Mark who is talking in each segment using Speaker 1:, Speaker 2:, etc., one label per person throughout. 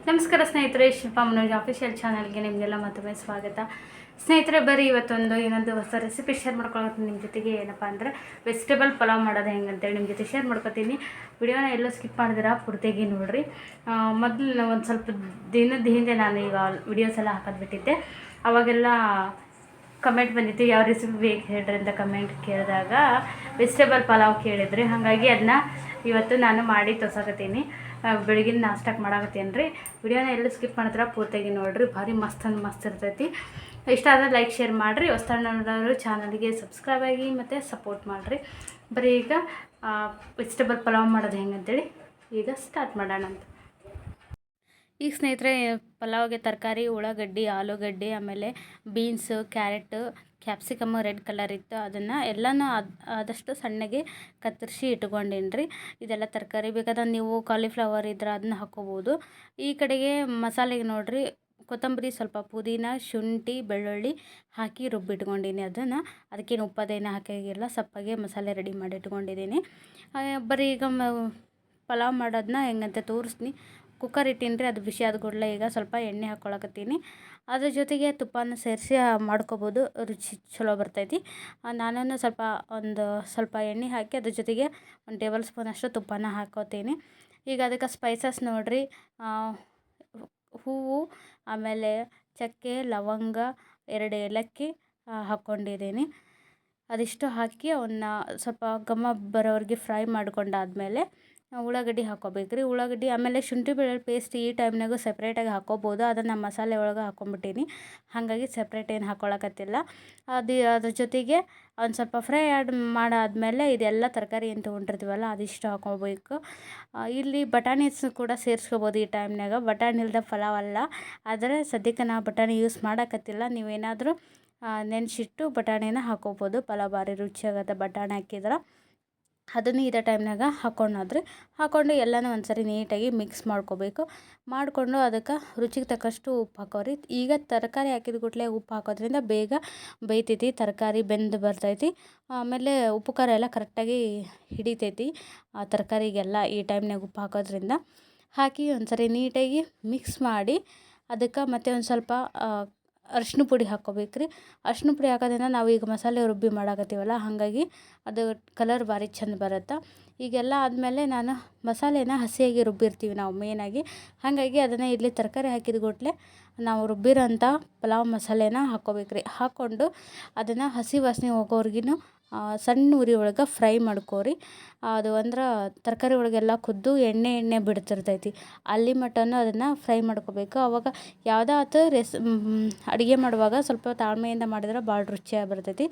Speaker 1: ನಮಸ್ಕಾರ ಸ್ನೇಹಿತರೆ, ಶಿಲ್ಪಾ ಮನೋಜ್ ಆಫಿಷಿಯಲ್ ಚಾನಲ್ಗೆ ನಿಮಗೆಲ್ಲ ಮತ್ತೊಮ್ಮೆ ಸ್ವಾಗತ. ಸ್ನೇಹಿತರೆ, ಬರೀ ಇನ್ನೊಂದು ಹೊಸ ರೆಸಿಪಿ ಶೇರ್ ಮಾಡ್ಕೊಳ್ಳೋದು ನಿಮ್ಮ ಜೊತೆಗೆ. ಏನಪ್ಪ ಅಂದರೆ ವೆಜಿಟೇಬಲ್ ಪಲಾವ್ ಮಾಡೋದು ಹೆಂಗಂತೇಳಿ ನಿಮ್ಮ ಜೊತೆ ಶೇರ್ ಮಾಡ್ಕೊತೀನಿ. ವಿಡಿಯೋನ ಎಲ್ಲೋ ಸ್ಕಿಪ್ ಮಾಡಿದಿರಾ, ಪೂರ್ತಿಯಾಗಿ ನೋಡಿರಿ. ಮೊದಲು ಒಂದು ಸ್ವಲ್ಪ ದಿನದ ಹಿಂದೆ ನಾನು ಈಗ ವಿಡಿಯೋಸ್ ಎಲ್ಲ ಹಾಕೋದು ಬಿಟ್ಟಿದ್ದೆ. ಅವಾಗೆಲ್ಲ ಕಮೆಂಟ್ ಬಂದಿತ್ತು, ಯಾವ ರೆಸಿಪಿ ಬೇಕು ಹೇಳ್ರಿ ಅಂತ ಕಮೆಂಟ್ ಕೇಳಿದಾಗ ವೆಜಿಟೇಬಲ್ ಪಲಾವ್ ಕೇಳಿದ್ರಿ. ಹಾಗಾಗಿ ಅದನ್ನ ಇವತ್ತು ನಾನು ಮಾಡಿ ತೋರ್ಸಕತ್ತೀನಿ. ಬೆಳಗಿನ ನಾಷ್ಟಕ್ಕೆ ಮಾಡಾಕತ್ತೀನಿ ರೀ. ವಿಡಿಯೋನ ಎಲ್ಲೂ ಸ್ಕಿಪ್ ಮಾಡಿದ್ರೆ ಪೂರ್ತಿಯಾಗಿ ನೋಡಿರಿ. ಭಾರಿ ಮಸ್ತ್ ಇರ್ತೈತಿ. ಇಷ್ಟ ಆದರೆ ಲೈಕ್ ಶೇರ್ ಮಾಡಿರಿ. ಹೊಸದಾಗಿ ಚಾನಲ್ಗೆ ಸಬ್ಸ್ಕ್ರೈಬ್ ಆಗಿ ಮತ್ತು ಸಪೋರ್ಟ್ ಮಾಡಿರಿ. ಬರೀ ಈಗ ವೆಜಿಟೇಬಲ್ ಪಲಾವ್ ಮಾಡೋದು ಹೆಂಗಂತೇಳಿ ಈಗ ಸ್ಟಾರ್ಟ್ ಮಾಡೋಣ ಅಂತ. ಈಗ ಸ್ನೇಹಿತರೆ, ಪಲಾವ್ಗೆ ತರಕಾರಿ ಉಳ್ಳಾಗಡ್ಡಿ, ಆಲೂಗಡ್ಡೆ, ಆಮೇಲೆ beans, carrot, capsicum red colour ಇತ್ತು. ಅದನ್ನು ಎಲ್ಲನೂ ಆದಷ್ಟು ಸಣ್ಣಗೆ ಕತ್ತರಿಸಿ ಇಟ್ಕೊಂಡೀನಿ ರೀ. ಇದೆಲ್ಲ ತರಕಾರಿ ಬೇಕಾದ್ರೆ ನೀವು ಕಾಲಿಫ್ಲವರ್ ಇದ್ರೆ ಅದನ್ನ ಹಾಕ್ಕೋಬೋದು. ಈ ಕಡೆಗೆ ಮಸಾಲೆಗೆ ನೋಡಿರಿ, ಕೊತ್ತಂಬರಿ, ಸ್ವಲ್ಪ ಪುದೀನ, ಶುಂಠಿ, ಬೆಳ್ಳುಳ್ಳಿ ಹಾಕಿ ರುಬ್ಬಿಟ್ಕೊಂಡಿನಿ. ಅದಕ್ಕೇನು ಉಪ್ಪದೇನು ಹಾಕಾಗಿಲ್ಲ, ಸಪ್ಪಗೆ ಮಸಾಲೆ ರೆಡಿ ಮಾಡಿ ಇಟ್ಕೊಂಡಿದ್ದೀನಿ. ಬರೀ ಈಗ ಪಲಾವ್ ಮಾಡೋದನ್ನ ಹೆಂಗಂತ ತೋರಿಸ್ತೀನಿ. ಕುಕ್ಕರ್ ಇಟ್ಟೀನಿ ರೀ. ಅದು ಬಿಸಿ ಆದ ಕೂಡಲೇ ಈಗ ಸ್ವಲ್ಪ ಎಣ್ಣೆ ಹಾಕ್ಕೊಳಕತ್ತೀನಿ. ಅದ್ರ ಜೊತೆಗೆ ತುಪ್ಪನ ಸೇರಿಸಿ ಮಾಡ್ಕೋಬೋದು, ರುಚಿ ಚಲೋ ಬರ್ತೈತಿ. ನಾನು ಸ್ವಲ್ಪ ಎಣ್ಣೆ ಹಾಕಿ ಅದ್ರ ಜೊತೆಗೆ 1 ಟೇಬಲ್ ಸ್ಪೂನ್ ಅಷ್ಟು ತುಪ್ಪನ ಹಾಕ್ಕೋತೀನಿ. ಈಗ ಅದಕ್ಕೆ ಸ್ಪೈಸಸ್ ನೋಡಿರಿ, ಹೂವು, ಆಮೇಲೆ ಚಕ್ಕೆ, ಲವಂಗ, 2 ಏಲಕ್ಕಿ ಹಾಕ್ಕೊಂಡಿದ್ದೀನಿ. ಅದಿಷ್ಟು ಹಾಕಿ ಅವನ್ನ ಸ್ವಲ್ಪ ಘಮ ಬರೋವರೆಗೆ ಫ್ರೈ ಮಾಡ್ಕೊಂಡಾದ್ಮೇಲೆ ಉಳ್ಳಾಗಡ್ಡಿ ಹಾಕ್ಕೋಬೇಕು ರೀ. ಉಳ್ಳಾಗಡ್ಡಿ ಆಮೇಲೆ ಶುಂಠಿ ಬೆಳ್ಳುಳ್ಳಿ ಪೇಸ್ಟ್ ಈ ಟೈಮ್ನಾಗೂ ಸಪ್ರೇಟಾಗಿ ಹಾಕ್ಕೋಬೋದು. ಅದನ್ನು ಮಸಾಲೆ ಒಳಗೆ ಹಾಕ್ಕೊಂಬಿಟ್ಟೀನಿ, ಹಾಗಾಗಿ ಸಪ್ರೇಟ್ ಏನು ಹಾಕ್ಕೊಳಕತ್ತಿಲ್ಲ. ಅದ್ರ ಜೊತೆಗೆ ಒಂದು ಸ್ವಲ್ಪ ಫ್ರೈ ಮಾಡಾದ್ಮೇಲೆ ಇದೆಲ್ಲ ತರಕಾರಿ ಏನು ತೊಗೊಂಡಿರ್ತೀವಲ್ಲ ಅದಿಷ್ಟು ಹಾಕ್ಕೋಬೇಕು. ಇಲ್ಲಿ ಬಟಾಣೀಸ್ ಕೂಡ ಸೇರಿಸ್ಕೋಬೋದು ಈ ಟೈಮ್ನಾಗ. ಬಟಾಣಿ ಇಲ್ಲದ ಪಲಾವ್ ಅಲ್ಲ, ಆದರೆ ಸದ್ಯಕ್ಕೆ ನಾ ಬಟಾಣಿ ಯೂಸ್ ಮಾಡೋಕತ್ತಿಲ್ಲ. ನೀವೇನಾದರೂ ನೆನೆಸಿಟ್ಟು ಬಟಾಣಿನ ಹಾಕ್ಕೋಬೋದು. ಪಲಾವ್ ಭಾರಿ ರುಚಿಯಾಗತ್ತೆ ಬಟಾಣಿ ಹಾಕಿದ್ರೆ. ಅದನ್ನು ಇದೇ ಟೈಮ್ನಾಗ ಹಾಕ್ಕೊಂಡು ಎಲ್ಲನೂ ಒಂದ್ಸರಿ ನೀಟಾಗಿ ಮಿಕ್ಸ್ ಮಾಡ್ಕೋಬೇಕು. ಮಾಡಿಕೊಂಡು ಅದಕ್ಕೆ ರುಚಿಗೆ ತಕ್ಕಷ್ಟು ಉಪ್ಪು ಹಾಕೋರಿ. ಈಗ ತರಕಾರಿ ಹಾಕಿದ ಕೂಡಲೇ ಉಪ್ಪು ಹಾಕೋದ್ರಿಂದ ಬೇಗ ಬೇಯ್ತೈತಿ, ತರಕಾರಿ ಬೆಂದು ಬರ್ತೈತಿ. ಆಮೇಲೆ ಉಪ್ಪು ಖಾರ ಎಲ್ಲ ಕರೆಕ್ಟಾಗಿ ಹಿಡಿತೈತಿ ಆ ತರಕಾರಿಗೆಲ್ಲ ಈ ಟೈಮ್ನಾಗ ಉಪ್ಪು ಹಾಕೋದ್ರಿಂದ. ಹಾಕಿ ಒಂದ್ಸರಿ ನೀಟಾಗಿ ಮಿಕ್ಸ್ ಮಾಡಿ ಅದಕ್ಕೆ ಮತ್ತೆ ಒಂದು ಸ್ವಲ್ಪ ಅರಿಶಿನ ಪುಡಿ ಹಾಕ್ಕೋಬೇಕು ರೀ. ಅರಿಶಿನ ಪುಡಿ ಹಾಕೋದ್ರಿಂದ ನಾವು ಈಗ ಮಸಾಲೆ ರುಬ್ಬಿ ಮಾಡಾಕತ್ತೀವಲ್ಲ, ಹಾಗಾಗಿ ಅದು ಕಲರ್ ಭಾರಿ ಚೆಂದ ಬರುತ್ತೆ. ಈಗೆಲ್ಲ ಆದಮೇಲೆ ನಾನು ಮಸಾಲೆನ ಹಸಿಯಾಗಿ ರುಬ್ಬಿರ್ತೀವಿ ನಾವು ಮೇಯ್ನಾಗಿ. ಹಾಗಾಗಿ ಅದನ್ನು ಇಲ್ಲಿ ತರಕಾರಿ ಹಾಕಿದ ಕೂಡಲೇ ನಾವು ರುಬ್ಬಿರೋಂಥ ಪಲಾವ್ ಮಸಾಲೆನ ಹಾಕ್ಕೋಬೇಕು ರೀ. ಹಾಕ್ಕೊಂಡು ಅದನ್ನು ಹಸಿ ವಾಸನೆ ಹೋಗೋವರೆಗೂ ಸಣ್ಣ ಉರಿ ಒಳಗೆ ಫ್ರೈ ಮಾಡ್ಕೋರಿ. ಅದು ಅಂದ್ರೆ ತರಕಾರಿ ಒಳಗೆಲ್ಲ ಕುದ್ದು ಎಣ್ಣೆ ಬಿಡ್ತಿರ್ತೈತಿ, ಅಲ್ಲಿ ಮಟನೂ ಅದನ್ನು ಫ್ರೈ ಮಾಡ್ಕೋಬೇಕು. ಆವಾಗ ಯಾವುದಾತು ಅಡುಗೆ ಮಾಡುವಾಗ ಸ್ವಲ್ಪ ತಾಳ್ಮೆಯಿಂದ ಮಾಡಿದ್ರೆ ಭಾಳ ರುಚಿಯಾಗಿ ಬರ್ತೈತಿ.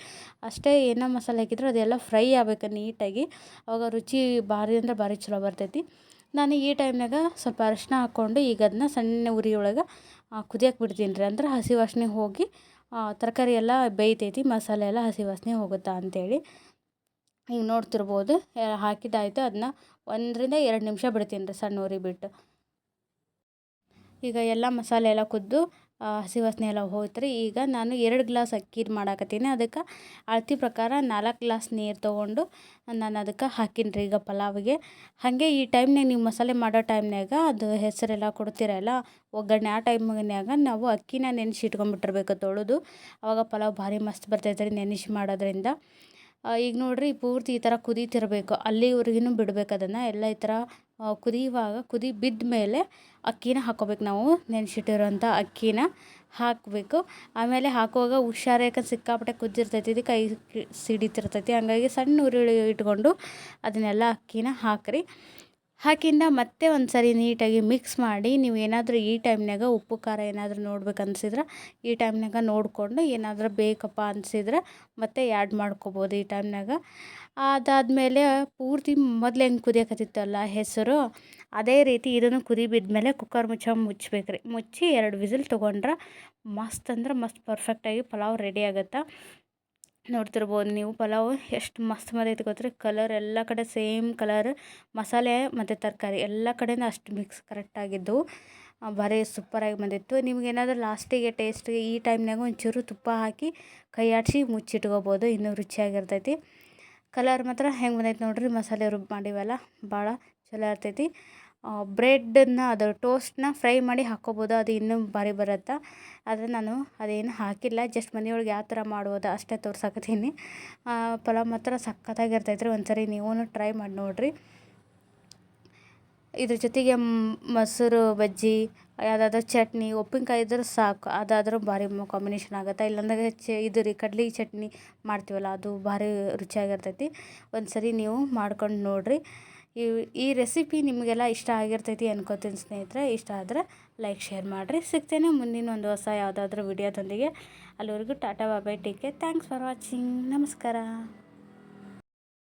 Speaker 1: ಅಷ್ಟೇ ಏನೋ ಮಸಾಲೆ ಹಾಕಿದ್ರೆ ಅದೆಲ್ಲ ಫ್ರೈ ಆಗ್ಬೇಕು ನೀಟಾಗಿ, ಆವಾಗ ರುಚಿ ಭಾರಿ ಅಂದ್ರೆ ಭಾರಿ ಚಲೋ ಬರ್ತೈತಿ. ನಾನು ಈ ಟೈಮ್ನಾಗ ಸ್ವಲ್ಪ ಅರಿಶಿನ ಹಾಕ್ಕೊಂಡು ಈಗ ಅದನ್ನ ಸಣ್ಣ ಉರಿ ಒಳಗೆ ಕುದಿಯಕ್ಕೆ ಬಿಡ್ತೀನಿ ರೀ. ಅಂದ್ರೆ ಹಸಿ ವಾಸನೆ ಹೋಗಿ ತರಕಾರಿ ಎಲ್ಲ ಬೇಯ್ತೈತಿ, ಮಸಾಲೆ ಎಲ್ಲ ಹಸಿ ವಾಸನೆ ಹೋಗುತ್ತಾ ಅಂಥೇಳಿ. ಈಗ ನೋಡ್ತಿರ್ಬೋದು, ಹಾಕಿದ್ದಾಯಿತು. ಅದನ್ನ 1 ರಿಂದ 2 ನಿಮಿಷ ಬಿಡ್ತೀನಿ ರೀ ಸಣ್ಣ ಉರಿ ಬಿಟ್ಟು. ಈಗ ಎಲ್ಲ ಮಸಾಲೆ ಎಲ್ಲ ಕುದ್ದು ಹಸಿ ವಾಸನೆ ಎಲ್ಲ ಹೋಯ್ತು ರೀ. ಈಗ ನಾನು 2 ಗ್ಲಾಸ್ ಅಕ್ಕಿ ಮಾಡಾಕತ್ತೀನಿ. ಅದಕ್ಕೆ ಅಳತೆ ಪ್ರಕಾರ 4 ಗ್ಲಾಸ್ ನೀರು ತೊಗೊಂಡು ನಾನು ಅದಕ್ಕೆ ಹಾಕೀನಿ ರೀ ಈಗ ಪಲಾವಿಗೆ. ಹಾಗೆ ಈ ಟೈಮ್ನಾಗ ನೀವು ಮಸಾಲೆ ಮಾಡೋ ಟೈಮ್ನಾಗ ಅದು ಹೆಸರೆಲ್ಲ ಕೊಡ್ತೀರಲ್ಲ ಒಗ್ಗರಣೆ, ಆ ಟೈಮ್ನಾಗ ನಾವು ಅಕ್ಕಿನ ನೆನೆಸಿ ಇಟ್ಕೊಂಡ್ಬಿಟ್ಟಿರ್ಬೇಕು ತೊಳೆದು. ಆವಾಗ ಪಲಾವ್ ಭಾರಿ ಮಸ್ತ್ ಬರ್ತೈತೆ ರೀ ನೆನೆಸಿ ಮಾಡೋದ್ರಿಂದ. ಈಗ ನೋಡಿರಿ, ಪೂರ್ತಿ ಈ ಥರ ಕುದೀತಿರಬೇಕು, ಅಲ್ಲಿವರೆಗೂ ಬಿಡ್ಬೇಕು ಅದನ್ನು ಎಲ್ಲ. ಈ ಥರ ಕುದಿಯುವಾಗ ಕುದಿ ಬಿದ್ದ ಮೇಲೆ ಅಕ್ಕಿನ ಹಾಕ್ಕೋಬೇಕು. ನಾವು ನೆನೆಸಿಟ್ಟಿರೋಂಥ ಅಕ್ಕಿನ ಹಾಕಬೇಕು. ಆಮೇಲೆ ಹಾಕುವಾಗ ಹುಷಾರು, ಯಾಕಂದ್ರೆ ಸಿಕ್ಕಾಪಟ್ಟೆ ಕುದ್ದಿರ್ತೈತಿ, ಇದು ಕೈ ಸಿಡಿತಿರ್ತೈತಿ. ಹಂಗಾಗಿ ಸಣ್ಣ ಉರಿ ಇಟ್ಕೊಂಡು ಅದನ್ನೆಲ್ಲ ಅಕ್ಕಿನ ಹಾಕಿರಿ. ಹಾಕಿಂದ ಮತ್ತೆ ಒಂದು ಸರಿ ನೀಟಾಗಿ ಮಿಕ್ಸ್ ಮಾಡಿ, ನೀವು ಏನಾದರೂ ಈ ಟೈಮ್ನಾಗ ಉಪ್ಪು ಖಾರ ಏನಾದರೂ ನೋಡ್ಬೇಕು ಅನಿಸಿದ್ರೆ ಈ ಟೈಮ್ನಾಗ ನೋಡಿಕೊಂಡು ಏನಾದರೂ ಬೇಕಪ್ಪ ಅನಿಸಿದ್ರೆ ಮತ್ತೆ ಆ್ಯಡ್ ಮಾಡ್ಕೋಬೋದು ಈ ಟೈಮ್ನಾಗ. ಅದಾದಮೇಲೆ ಪೂರ್ತಿ ಮೊದಲು ಹೆಂಗೆ ಕುದಿಯಕತ್ತಿತ್ತಲ್ಲ ಹೆಸರು, ಅದೇ ರೀತಿ ಇದನ್ನು ಕುದಿ ಬಿದ್ಮೇಲೆ ಕುಕ್ಕರ್ ಮುಚ್ಚಬೇಕು ರೀ. ಮುಚ್ಚಿ 2 ವಿಸಿಲ್ ತೊಗೊಂಡ್ರೆ ಮಸ್ತ್ ಅಂದ್ರೆ ಮಸ್ತ್ ಪರ್ಫೆಕ್ಟಾಗಿ ಪಲಾವ್ ರೆಡಿ ಆಗುತ್ತೆ. ನೋಡ್ತಿರ್ಬೋದು ನೀವು, ಪಲಾವು ಎಷ್ಟು ಮಸ್ತ್ ಬಂದೈತಿ ಗೊತ್ತ್ರಿ. ಕಲರ್ ಎಲ್ಲ ಕಡೆ ಸೇಮ್ ಕಲರ್, ಮಸಾಲೆ ಮತ್ತು ತರಕಾರಿ ಎಲ್ಲ ಕಡೆಯೂ ಅಷ್ಟು ಮಿಕ್ಸ್ ಕರೆಕ್ಟಾಗಿದ್ದವು. ಭಾರಿ ಸೂಪರಾಗಿ ಬಂದಿತ್ತು. ನಿಮಗೇನಾದರೂ ಲಾಸ್ಟಿಗೆ ಟೇಸ್ಟಿಗೆ ಈ ಟೈಮ್ನಾಗ ಒಂಚೂರು ತುಪ್ಪ ಹಾಕಿ ಕೈ ಆಡಿಸಿ ಮುಚ್ಚಿಟ್ಕೋಬೋದು, ಇನ್ನೂ ರುಚಿಯಾಗಿರ್ತೈತಿ. ಕಲರ್ ಮಾತ್ರ ಹೆಂಗೆ ಬಂದೈತೆ ನೋಡಿರಿ, ಮಸಾಲೆ ರುಬ್ಬಿ ಮಾಡಿವಲ್ಲ ಭಾಳ ಚಲೋ ಇರ್ತೈತಿ. ಬ್ರೆಡ್ಡನ್ನು ಅದು ಟೋಸ್ಟ್ನ ಫ್ರೈ ಮಾಡಿ ಹಾಕ್ಕೋಬೋದು, ಅದು ಇನ್ನೂ ಭಾರಿ ಬರುತ್ತೆ. ಆದರೆ ನಾನು ಅದೇನು ಹಾಕಿಲ್ಲ, ಜಸ್ಟ್ ಮನೆಯೊಳಗೆ ಯಾವ ಥರ ಮಾಡ್ಬೋದು ಅಷ್ಟೇ ತೋರ್ಸಕತ್ತೀನಿ. ಪಲಾವ್ ಮಾತ್ರ ಸಖತ್ತಾಗಿರ್ತೈತೆ ರೀ, ಒಂದ್ಸರಿ ನೀವು ಟ್ರೈ ಮಾಡಿ ನೋಡಿರಿ. ಇದ್ರ ಜೊತೆಗೆ ಮೊಸರು ಬಜ್ಜಿ, ಯಾವುದಾದ್ರೂ ಚಟ್ನಿ, ಉಪ್ಪಿನಕಾಯಿ ಇದ್ರೆ ಸಾಕು, ಅದಾದರೂ ಭಾರಿ ಕಾಂಬಿನೇಷನ್ ಆಗುತ್ತೆ. ಇಲ್ಲಾಂದಾಗ ಇದು ರೀ ಕಡ್ಲೆ ಚಟ್ನಿ ಮಾಡ್ತೀವಲ್ಲ, ಅದು ಭಾರಿ ರುಚಿಯಾಗಿರ್ತೈತಿ. ಒಂದು ಸರಿ ನೀವು ಮಾಡ್ಕೊಂಡು ನೋಡಿರಿ. ಈ ರೆಸಿಪಿ ನಿಮಗೆಲ್ಲ ಇಷ್ಟ ಆಗಿರ್ತೈತಿ ಅನ್ಕೋತೀನಿ ಸ್ನೇಹಿತರೆ. ಇಷ್ಟ ಆದರೆ ಲೈಕ್ ಶೇರ್ ಮಾಡಿರಿ. ಸಿಗ್ತೇನೆ ಮುಂದಿನ ಒಂದು ಹೊಸ ಯಾವುದಾದ್ರೂ ವಿಡಿಯೋದೊಂದಿಗೆ. ಅಲ್ಲಿವರೆಗೂ tata bye, take care, thanks for watching, ನಮಸ್ಕಾರ.